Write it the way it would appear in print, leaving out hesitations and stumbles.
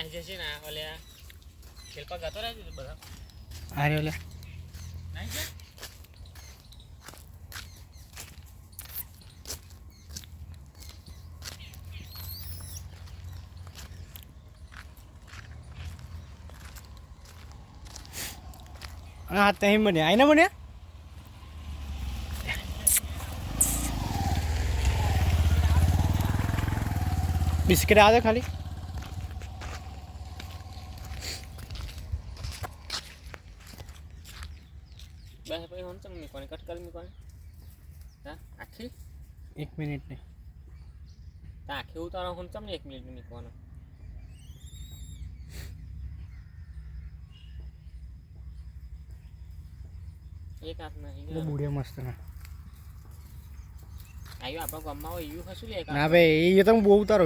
નાહી જશે ને ઓલે ખેલપા ગાતો રહેજો બધા અરે ઓલે નાહી જા હા તહીં બને આઈને બને બિસ્કિટ આવે ખાલી બસ પછી હું ચમ મીકોની કટ કરી મીકોની હા આખી 1 મિનિટ ને તા આખી ઉતારો હું ચમ 1 મિનિટ મીકોનો એક હાથ નહીં બુડિયા મસ્ત ના આયો આપણા ગામમાં હોય યુ હસું લે ના ભાઈ એ તો હું બહુ ઉતારો